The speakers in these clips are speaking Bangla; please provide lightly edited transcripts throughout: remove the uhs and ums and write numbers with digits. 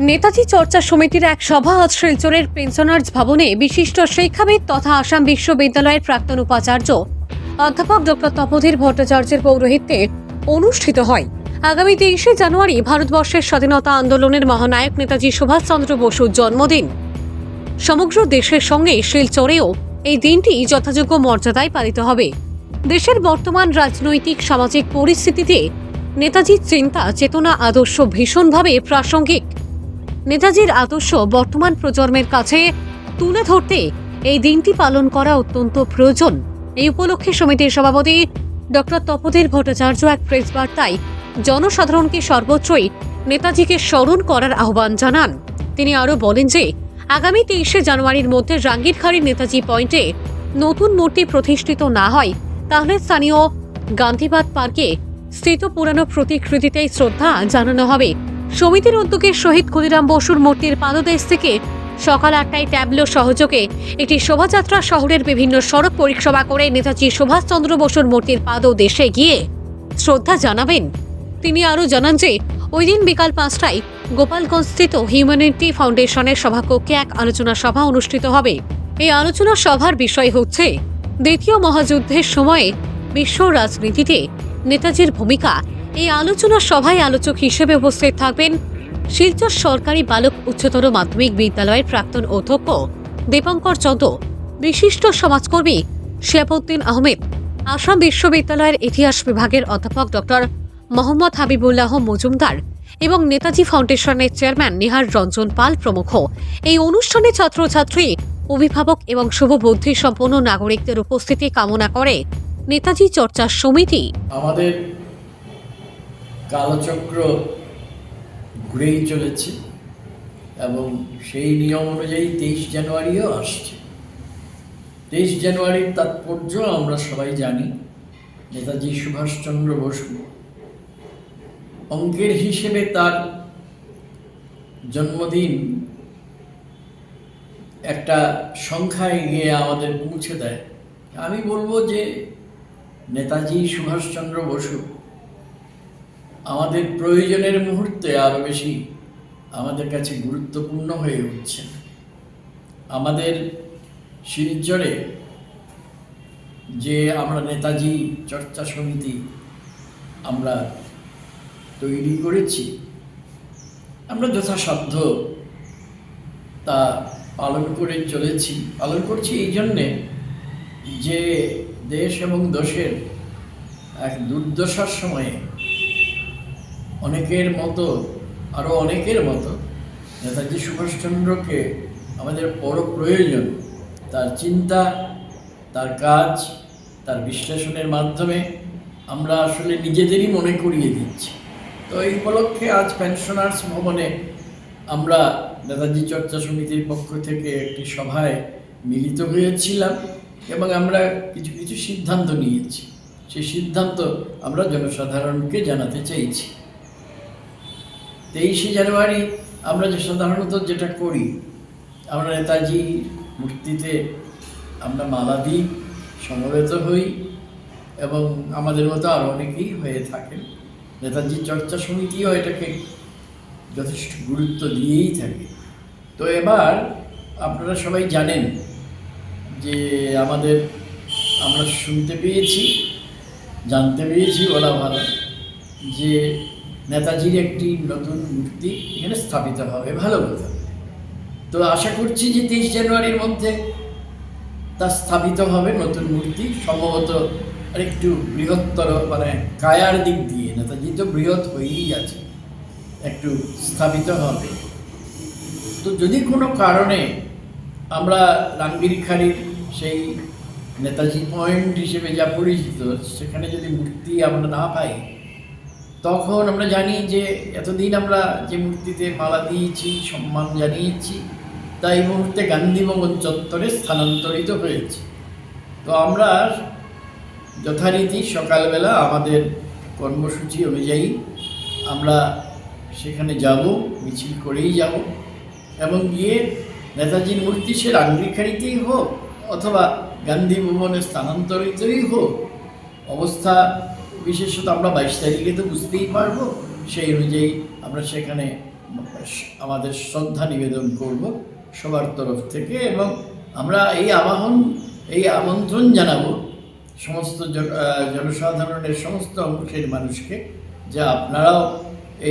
নেতাজি চর্চা সমিতির এক সভা আজ শিলচরের পেনশনার্স ভবনে বিশিষ্ট শিক্ষাবিদ তথা আসাম বিশ্ববিদ্যালয়ের প্রাক্তন উপাচার্য অধ্যাপক ডক্টর তপোধীর ভট্টাচার্যের পৌরোহিত্যে অনুষ্ঠিত হয়। আগামী 23শে জানুয়ারি ভারতবর্ষের স্বাধীনতা আন্দোলনের মহানায়ক নেতাজি সুভাষচন্দ্র বসুর জন্মদিন। সমগ্র দেশের সঙ্গে শিলচরেও এই দিনটি যথাযোগ্য মর্যাদায় পালিত হবে। দেশের বর্তমান রাজনৈতিক সামাজিক পরিস্থিতিতে নেতাজির চিন্তা চেতনা আদর্শ ভীষণভাবে প্রাসঙ্গিক। নেতাজির আদর্শ বর্তমান প্রজন্মের কাছে তুলে ধরতে এই দিনটি পালন করা অত্যন্ত প্রয়োজন। এই উপলক্ষে সমিতির সভাপতি ডক্টর তপোধীর ভট্টাচার্য এক প্রেস বার্তায় জনসাধারণকে সর্বত্রই নেতাজিকে স্মরণ করার আহ্বান জানান। তিনি আরও বলেন যে আগামী 23শে জানুয়ারির মধ্যে রাঙ্গিরখাড়ির নেতাজি পয়েন্টে নতুন মূর্তি প্রতিষ্ঠিত না হয় তাহলে স্থানীয় গান্ধীবাদ পার্কে স্থিত পুরানো প্রতিকৃতিতেই শ্রদ্ধা জানানো হবে। সমিতির উদ্যোগে শহীদ ক্ষুদিরাম বসুর মূর্তির পাদদেশ থেকে সকাল 8টায় ট্যাবলো সহযোগে একটি শোভাযাত্রা শহরের বিভিন্ন সড়ক পরিক্রমা করে নেতাজি সুভাষচন্দ্র বসুর মূর্তির পাদদেশে গিয়ে শ্রদ্ধা জানাবেন। তিনি আরও জানান যে ওই দিন বিকাল 5টায় গোপালগঞ্জস্থিত হিউম্যানিটি ফাউন্ডেশনের সভাকক্ষে এক আলোচনা সভা অনুষ্ঠিত হবে। এই আলোচনা সভার বিষয় হচ্ছে দ্বিতীয় মহাযুদ্ধের সময়ে বিশ্ব রাজনীতিতে নেতাজির ভূমিকা। এই আলোচনা সভায় আলোচক হিসেবে উপস্থিত থাকবেন শিলচর সরকারি বালক উচ্চতর মাধ্যমিক বিদ্যালয়ের প্রাক্তন অধ্যক্ষ দীপঙ্কর চন্দ্র, বিশিষ্ট সমাজকর্মী শিয়াবউদ্দিন আহমেদ, আসাম বিশ্ববিদ্যালয়ের ইতিহাস বিভাগের অধ্যাপক ডক্টর মোহাম্মদ হাবিবুল্লাহ মজুমদার এবং নেতাজি ফাউন্ডেশনের চেয়ারম্যান নিহার রঞ্জন পাল প্রমুখ। এই অনুষ্ঠানে ছাত্রছাত্রী, অভিভাবক এবং শুভবুদ্ধি সম্পন্ন নাগরিকদের উপস্থিতি কামনা করে নেতাজি চর্চা সমিতি। আমাদের কালচক্র ঘুরেই চলেছে এবং সেই নিয়ম অনুযায়ী 23 জানুয়ারিও আসছে। 23 জানুয়ারির তাৎপর্য আমরা সবাই জানি। নেতাজি সুভাষচন্দ্র বসু অঙ্কের হিসেবে তার জন্মদিন একটা সংখ্যায় গিয়ে আমাদের পৌঁছে দেয়। আমি বলবো যে নেতাজি সুভাষচন্দ্র বসু আমাদের প্রয়োজনের মুহূর্তে আরও বেশি আমাদের কাছে গুরুত্বপূর্ণ হয়ে উঠছে। আমাদের শিলচরে যে আমরা নেতাজি চর্চা সমিতি আমরা তৈরি করেছি, আমরা যথাসাধ্য তা পালন করছি এই জন্যে যে দেশ এবং দেশের এক দুর্দশার সময়ে আরও অনেকের মতো নেতাজি সুভাষচন্দ্রকে আমাদের বড় প্রয়োজন। তার চিন্তা, তার কাজ, তার বিশ্লেষণের মাধ্যমে আমরা আসলে নিজেদেরই মনে করিয়ে দিচ্ছি। তো এই উপলক্ষে আজ পেনশনার্স ভবনে আমরা নেতাজি চর্চা সমিতির পক্ষ থেকে একটি সভায় মিলিত হয়েছিলাম এবং আমরা কিছু কিছু সিদ্ধান্ত নিয়েছি। সেই সিদ্ধান্ত আমরা জনসাধারণকে জানাতে চাইছি। 23শে জানুয়ারি আমরা সাধারণত যেটা করি, আমরা নেতাজি মূর্তিতে আমরা মালা দিই, সমবেত হই এবং আমাদের মতো আরও অনেকেই হয়ে থাকেন। নেতাজি চর্চা সমিতিও এটাকে যথেষ্ট গুরুত্ব দিয়েই থাকে। তো এবার আপনারা সবাই জানেন যে আমরা জানতে পেরেছি বলা ভালো যে নেতাজির একটি নতুন মূর্তি এখানে স্থাপিত হবে। ভালো কথা। তো আশা করছি যে 23 জানুয়ারির মধ্যে তা স্থাপিত হবে নতুন মূর্তি, সম্ভবত আরেকটু বৃহত্তর, মানে কায়ার দিক দিয়ে নেতাজি তো বৃহৎ হয়েই আছে, একটু স্থাপিত হবে। তো যদি কোনো কারণে আমরা রাঙ্গিরখাড়ির সেই নেতাজি পয়েন্ট হিসেবে যা পরিচিত সেখানে যদি মূর্তি আমরা না পাই, তখন আমরা জানি যে এতদিন আমরা যে মূর্তিতে মালা দিয়েছি, সম্মান জানিয়েছি, তা এই মুহূর্তে গান্ধী ভবন চত্বরে স্থানান্তরিত হয়েছে। তো আমরা যথারীতি সকালবেলা আমাদের কর্মসূচি অনুযায়ী আমরা সেখানে যাব, মিছিল করেই যাব এবং গিয়ে নেতাজির মূর্তি সে রাঙ্গিরখাড়িতেই হোক অথবা গান্ধী ভবনে স্থানান্তরিতই হোক, অবস্থা বিশেষত আমরা 22 তারিখে তো বুঝতেই পারবো। সেই অনুযায়ী আমরা সেখানে আমাদের শ্রদ্ধা নিবেদন করব সবার তরফ থেকে, এবং আমরা এই আমন্ত্রণ জানাবো সমস্ত জনসাধারণের সমস্ত অংশের মানুষকে যে আপনারাও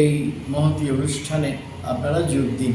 এই মহতী অনুষ্ঠানে আপনারা যোগ দিন।